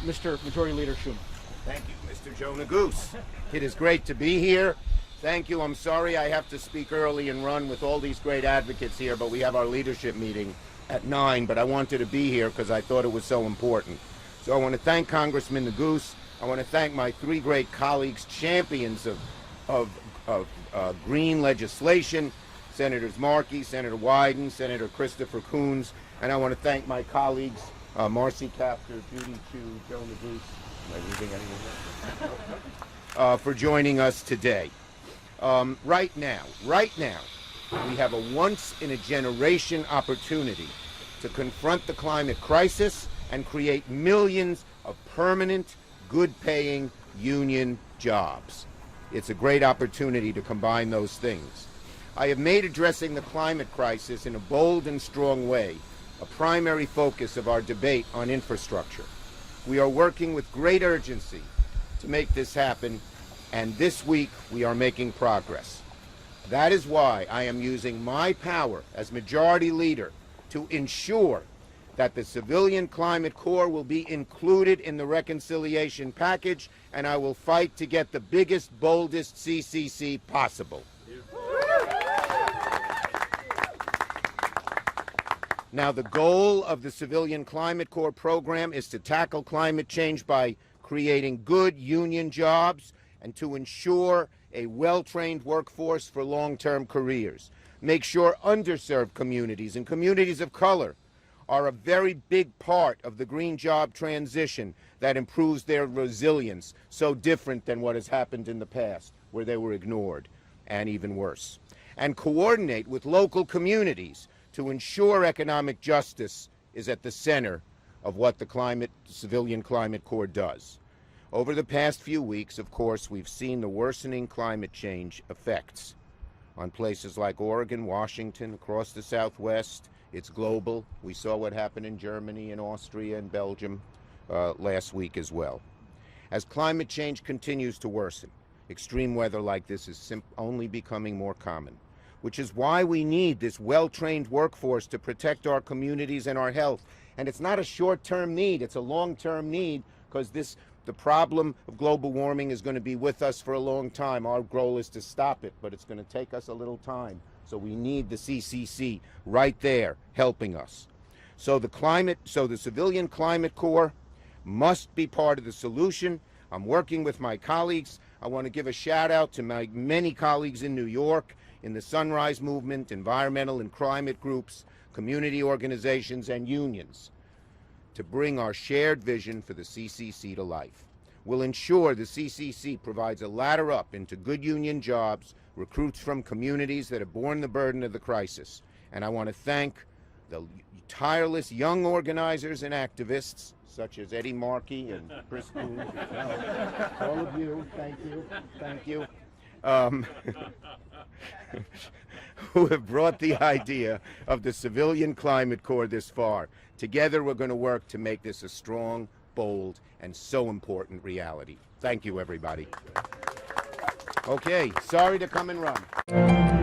Mr. Majority Leader Schumer. Thank you, Mr. Jonah Goose. It is great to be here. Thank you. I'm sorry I have to speak early and run with all these great advocates here, but we have our leadership meeting at 9, but I wanted to be here because I thought it was so important. So I want to thank Congressman Goose. I want to thank my 3 great colleagues, champions of green legislation, Senators Markey, Senator Wyden, Senator Christopher Coons, and I want to thank my colleagues, Marcy Kaptur, Judy Chu, Jonah Goose, am I leaving anyone? For joining us today. Right now, we have a once-in-a-generation opportunity to confront the climate crisis and create millions of permanent, good-paying union jobs. It's a great opportunity to combine those things. I have made addressing the climate crisis in a bold and strong way a primary focus of our debate on infrastructure. We are working with great urgency to make this happen, and this week we are making progress. That is why I am using my power as Majority Leader to ensure that the Civilian Climate Corps will be included in the reconciliation package, and I will fight to get the biggest, boldest CCC possible. Now, the goal of the Civilian Climate Corps program is to tackle climate change by creating good union jobs and to ensure a well-trained workforce for long-term careers. Make sure underserved communities and communities of color are a very big part of the green job transition that improves their resilience, so different than what has happened in the past, where they were ignored, and even worse. And coordinate with local communities to ensure economic justice is at the center of what the Civilian Climate Corps does. Over the past few weeks, of course, we've seen the worsening climate change effects on places like Oregon, Washington, across the Southwest. It's global. We saw what happened in Germany and Austria and Belgium last week as well. As climate change continues to worsen, extreme weather like this is only becoming more common, which is why we need this well-trained workforce to protect our communities and our health. And it's not a short-term need, it's a long-term need, because the problem of global warming is going to be with us for a long time. Our goal is to stop it, but it's going to take us a little time. So we need the CCC right there helping us. So the Civilian Climate Corps must be part of the solution. I'm working with my colleagues. I want to give a shout out to my many colleagues in New York, in the Sunrise Movement, environmental and climate groups, community organizations, and unions to bring our shared vision for the CCC to life. We'll ensure the CCC provides a ladder up into good union jobs, recruits from communities that have borne the burden of the crisis. And I want to thank the tireless young organizers and activists, such as Eddie Markey and Chris Coons, all of you, thank you. Who have brought the idea of the Civilian Climate Corps this far. Together we're going to work to make this a strong, bold, and so important reality. Thank you, everybody. Okay, sorry to come and run.